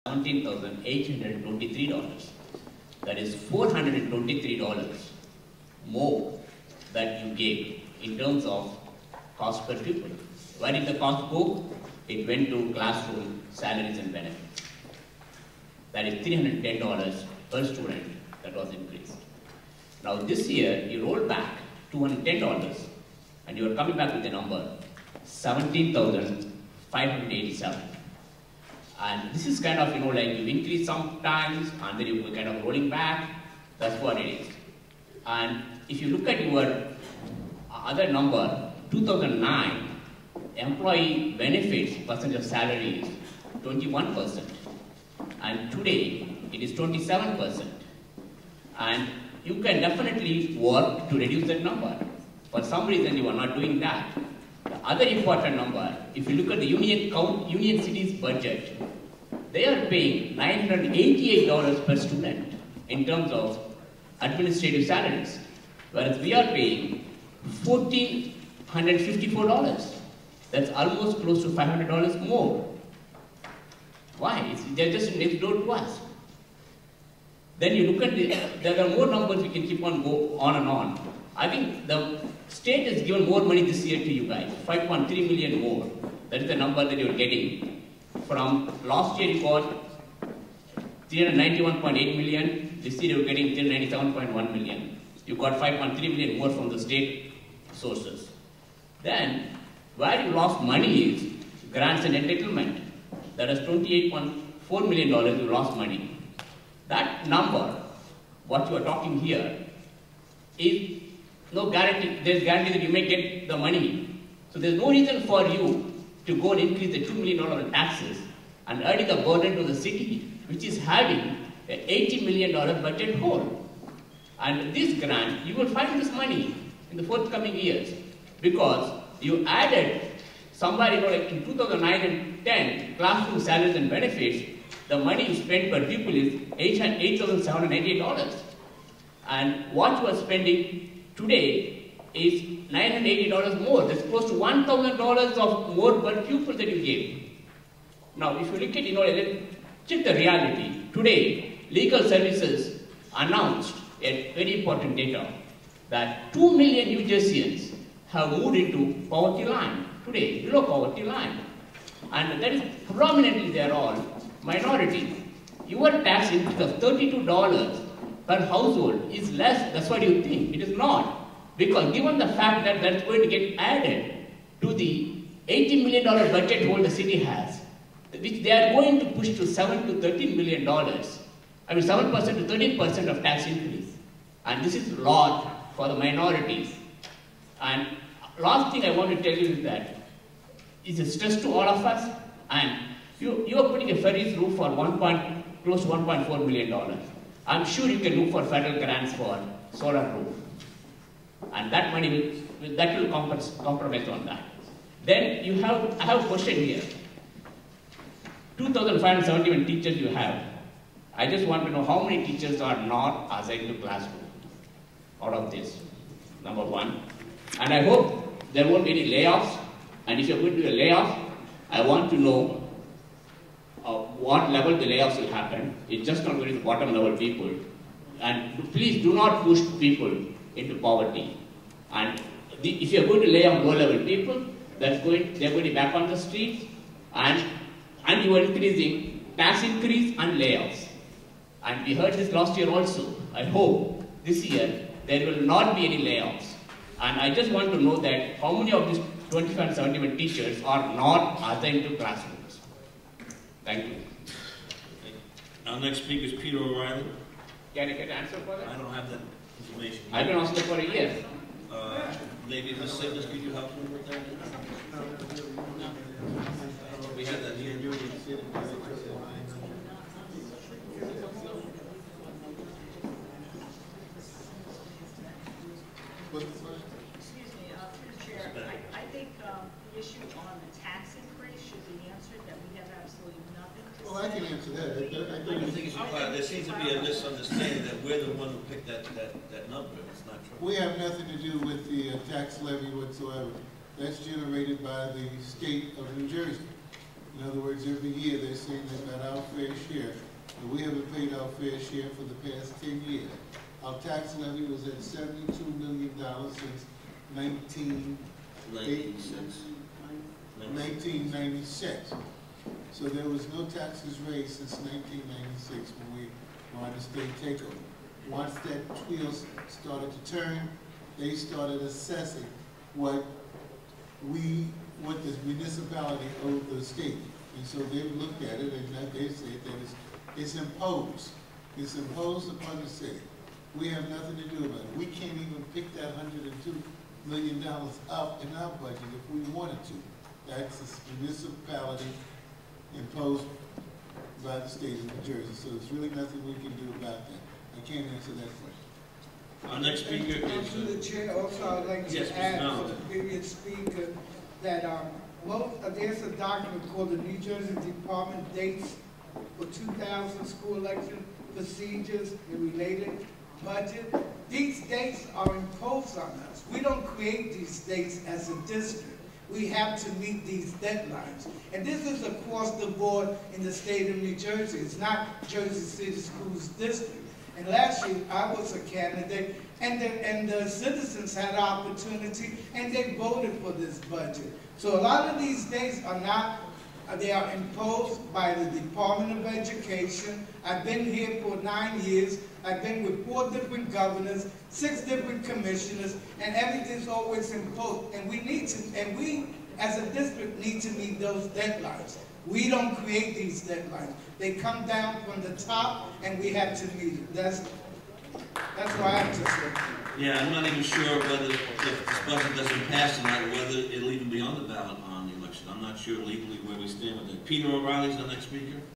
$17,823. That is $423 more that you gave in terms of cost per pupil. Where did the cost go? It went to classroom salaries and benefits. That is $310 per student that was increased. Now this year, you roll back $210 and you are coming back with a number, 17,587. And this is kind of, like you increase sometimes and then you kind of rolling back. That's what it is. And if you look at your other number, 2009, employee benefits percentage of salary is 21%. And today, it is 27%. And you can definitely work to reduce that number. For some reason, you are not doing that. The other important number, if you look at the Union City's budget, they are paying $988 per student in terms of administrative salaries, whereas we are paying $1,454. That's almost close to $500 more. Why? They're just next door to us. Then you look at there are more numbers we can keep on go on and on. I think the state has given more money this year to you guys, 5.3 million more. That is the number that you're getting. From last year you got 391.8 million. This year you're getting 397.1 million. You got 5.3 million more from the state sources. Then, where you lost money is grants and entitlement. That is $28.4 million you lost money. That number, what you are talking here, is no guarantee, there's guarantee that you may get the money. So there's no reason for you to go and increase the $2 million in taxes and adding the burden to the city, which is having an $80 million budget hole. And this grant, you will find this money in the forthcoming years because you added somewhere, like in 2009 and 10, classroom salaries and benefits, the money you spent per pupil is $8,798. And what you are spending today is $980 more. That's close to $1,000 of more per pupil that you gave. Now, if you look at, check the reality. Today, legal services announced a very important data that 2 million New Jerseyans have moved into poverty line today, below poverty line. And that is prominently they are all minority. Your tax increase of $32 per household is less, that's what you think. It is not. Because given the fact that that's going to get added to the $80 million budget hole the city has, which they are going to push to $7 to $13 million. I mean 7% to 13% of tax increase. And this is a lot for the minorities. And last thing I want to tell you is that it's a stress to all of us. And you are putting a Ferris roof for close to $1.4 million. I'm sure you can look for federal grants for solar roof. And that money will compromise on that. Then I have a question here. 2,571 teachers you have. I just want to know how many teachers are not assigned to classroom out of this, number one. And I hope there won't be any layoffs. And if you're going to do a layoff, I want to know what level the layoffs will happen. It's just not going to the bottom level people. And please do not push people into poverty. And if you're going to lay off low level people, they're going to be back on the streets, and you are increasing tax increase and layoffs. And we heard this last year also. I hope this year there will not be any layoffs. And I just want to know that how many of these 2571 teachers are not assigned to classrooms. Thank you. Our next speaker is Peter O'Reilly. Can I get an answer for that? I don't have that information. I've been asking for a year. Maybe Ms. Simmons, could you help me with that? We had that here. Excuse me, Chair, I think the issue on the tax increase should be answered, that we have absolutely nothing to say. Well, I can answer that. I think it's, there seems to be a misunderstanding that we're the one who picked that number. It's not true. We have nothing to do with the tax levy whatsoever. That's generated by the state of New Jersey. In other words, every year they're saying they've got our fair share and we haven't paid our fair share for the past 10 years. Our tax levy was at $72 million since 1996. So there was no taxes raised since 1996 when we were on the state takeover. Once that wheel started to turn, they started assessing what the municipality owed the state. And so they've looked at it and they said that it's imposed. It's imposed upon the city. We have nothing to do about it. We can't even pick that $102 million up in our budget if we wanted to. That's a municipality imposed by the state of New Jersey. So there's really nothing we can do about that. I can't answer that question. Our next speaker is. To the chair, also I'd like to Yes, Mr. add to Donaldson. the previous speaker that there's a document called the New Jersey Department Dates for 2000 School Election Procedures and Related Budget. These dates are imposed on us. We don't create these dates as a district. We have to meet these deadlines. And this is across the board in the state of New Jersey. It's not Jersey City Schools District. And last year, I was a candidate, and the citizens had an opportunity, and they voted for this budget. So a lot of these dates are not, they are imposed by the Department of Education. I've been here for 9 years. I've been with 4 different governors, 6 different commissioners, and everything's always imposed. And we as a district need to meet those deadlines. We don't create these deadlines. They come down from the top, and we have to meet it. That's what I have to say. Yeah, I'm not even sure whether if this budget doesn't pass tonight, whether it'll even be on the ballot on the election. I'm not sure legally where we stand with that. Peter O'Reilly's the next speaker.